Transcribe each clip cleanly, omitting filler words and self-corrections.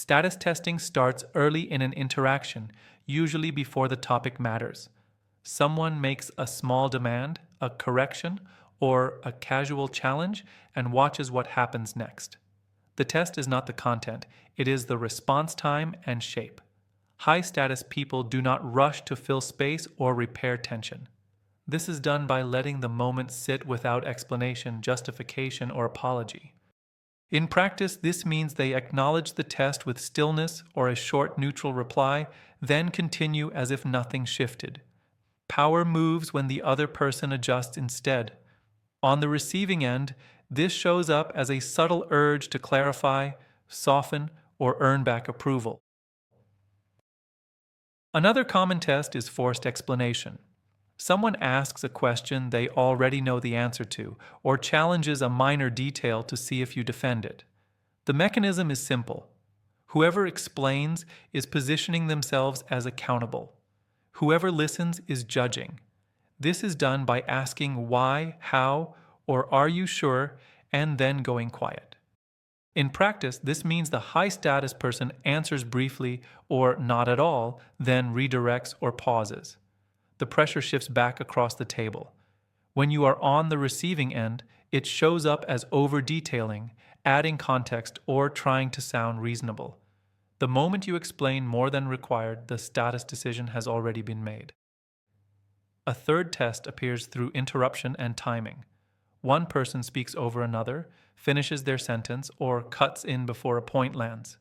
Status testing starts early in an interaction, usually before the topic matters. Someone makes a small demand, a correction, or a casual challenge and watches what happens next. The test is not the content, it is the response time and shape. High status people do not rush to fill space or repair tension. This is done by letting the moment sit without explanation, justification, or apology. In practice, this means they acknowledge the test with stillness or a short neutral reply, then continue as if nothing shifted. Power moves when the other person adjusts instead. On the receiving end, this shows up as a subtle urge to clarify, soften, or earn back approval. Another common test is forced explanation. Someone asks a question they already know the answer to, or challenges a minor detail to see if you defend it. The mechanism is simple. Whoever explains is positioning themselves as accountable. Whoever listens is judging. This is done by asking why, how, or are you sure, and then going quiet. In practice, this means the high-status person answers briefly or not at all, then redirects or pauses. The pressure shifts back across the table. When you are on the receiving end, it shows up as over-detailing, adding context, or trying to sound reasonable. The moment you explain more than required, the status decision has already been made. A third test appears through interruption and timing. One person speaks over another, finishes their sentence, or cuts in before a point lands.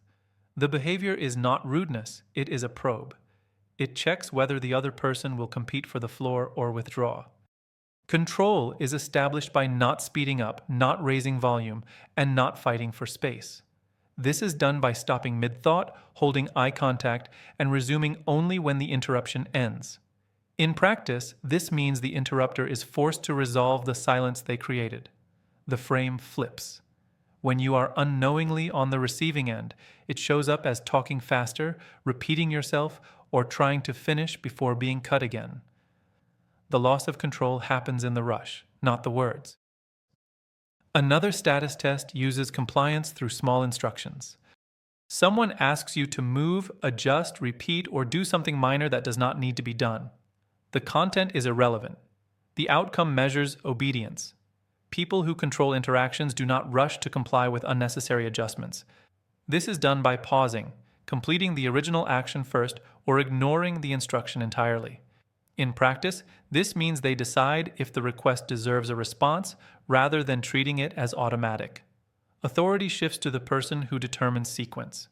The behavior is not rudeness, it is a probe. It checks whether the other person will compete for the floor or withdraw. Control is established by not speeding up, not raising volume, and not fighting for space. This is done by stopping mid-thought, holding eye contact, and resuming only when the interruption ends. In practice, this means the interrupter is forced to resolve the silence they created. The frame flips. When you are unknowingly on the receiving end, it shows up as talking faster, repeating yourself, or trying to finish before being cut again. The loss of control happens in the rush, not the words. Another status test uses compliance through small instructions. Someone asks you to move, adjust, repeat, or do something minor that does not need to be done. The content is irrelevant. The outcome measures obedience. People who control interactions do not rush to comply with unnecessary adjustments. This is done by pausing, completing the original action first, or ignoring the instruction entirely. In practice, this means they decide if the request deserves a response rather than treating it as automatic. Authority shifts to the person who determines sequence.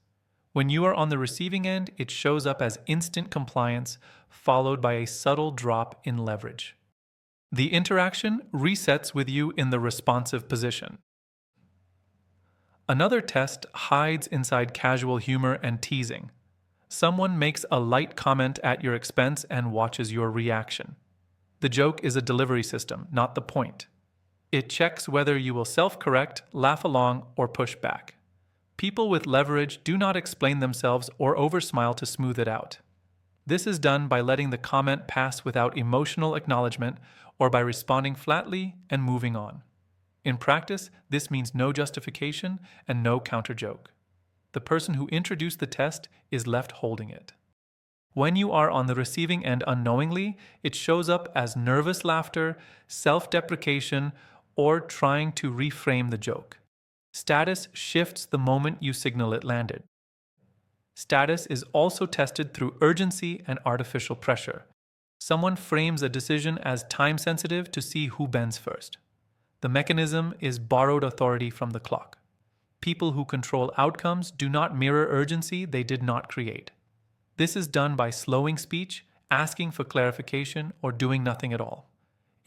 When you are on the receiving end, it shows up as instant compliance, followed by a subtle drop in leverage. The interaction resets with you in the responsive position. Another test hides inside casual humor and teasing. Someone makes a light comment at your expense and watches your reaction. The joke is a delivery system, not the point. It checks whether you will self-correct, laugh along, or push back. People with leverage do not explain themselves or oversmile to smooth it out. This is done by letting the comment pass without emotional acknowledgement or by responding flatly and moving on. In practice, this means no justification and no counter-joke. The person who introduced the test is left holding it. When you are on the receiving end unknowingly, it shows up as nervous laughter, self-deprecation, or trying to reframe the joke. Status shifts the moment you signal it landed. Status is also tested through urgency and artificial pressure. Someone frames a decision as time-sensitive to see who bends first. The mechanism is borrowed authority from the clock. People who control outcomes do not mirror urgency they did not create. This is done by slowing speech, asking for clarification, or doing nothing at all.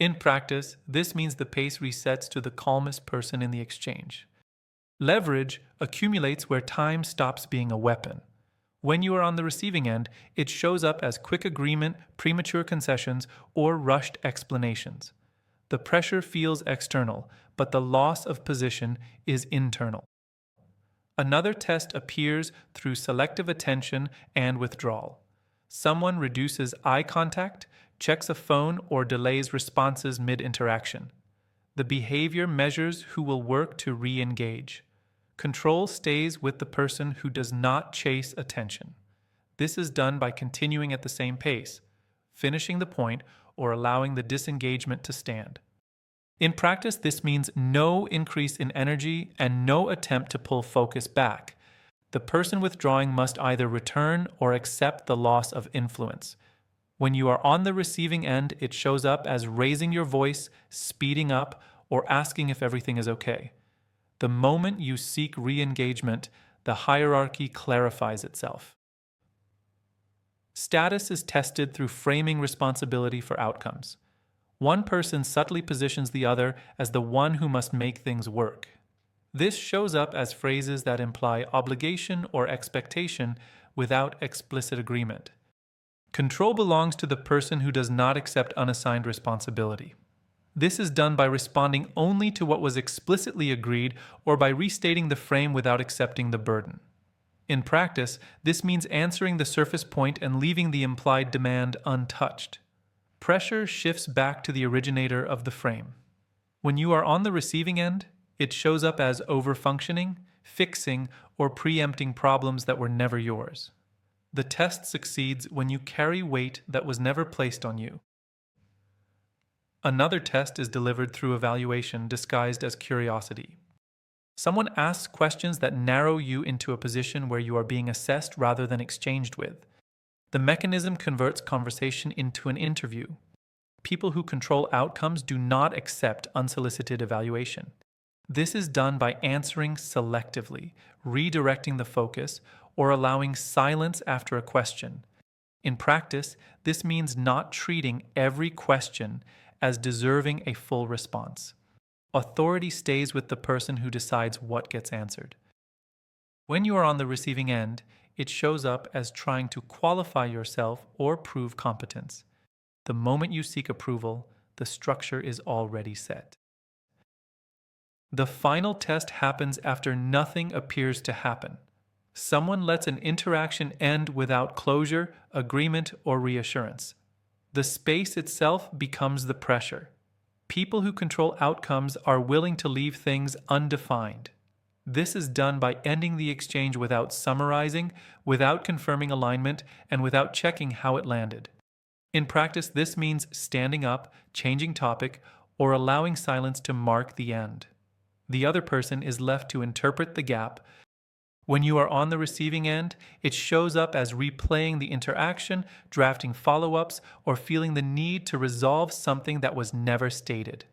In practice, this means the pace resets to the calmest person in the exchange. Leverage accumulates where time stops being a weapon. When you are on the receiving end, it shows up as quick agreement, premature concessions, or rushed explanations. The pressure feels external, but the loss of position is internal. Another test appears through selective attention and withdrawal. Someone reduces eye contact, checks a phone, or delays responses mid-interaction. The behavior measures who will work to re-engage. Control stays with the person who does not chase attention. This is done by continuing at the same pace, finishing the point, or allowing the disengagement to stand. In practice, this means no increase in energy and no attempt to pull focus back. The person withdrawing must either return or accept the loss of influence. When you are on the receiving end, it shows up as raising your voice, speeding up, or asking if everything is okay. The moment you seek re-engagement, the hierarchy clarifies itself. Status is tested through framing responsibility for outcomes. One person subtly positions the other as the one who must make things work. This shows up as phrases that imply obligation or expectation without explicit agreement. Control belongs to the person who does not accept unassigned responsibility. This is done by responding only to what was explicitly agreed or by restating the frame without accepting the burden. In practice, this means answering the surface point and leaving the implied demand untouched. Pressure shifts back to the originator of the frame. When you are on the receiving end, it shows up as overfunctioning, fixing, or preempting problems that were never yours. The test succeeds when you carry weight that was never placed on you. Another test is delivered through evaluation disguised as curiosity. Someone asks questions that narrow you into a position where you are being assessed rather than exchanged with. The mechanism converts conversation into an interview. People who control outcomes do not accept unsolicited evaluation. This is done by answering selectively, redirecting the focus, or allowing silence after a question. In practice, this means not treating every question as deserving a full response. Authority stays with the person who decides what gets answered. When you are on the receiving end, it shows up as trying to qualify yourself or prove competence. The moment you seek approval, the structure is already set. The final test happens after nothing appears to happen. Someone lets an interaction end without closure, agreement, or reassurance. The space itself becomes the pressure. People who control outcomes are willing to leave things undefined. This is done by ending the exchange without summarizing, without confirming alignment, and without checking how it landed. In practice, this means standing up, changing topic, or allowing silence to mark the end. The other person is left to interpret the gap. When you are on the receiving end, it shows up as replaying the interaction, drafting follow-ups, or feeling the need to resolve something that was never stated.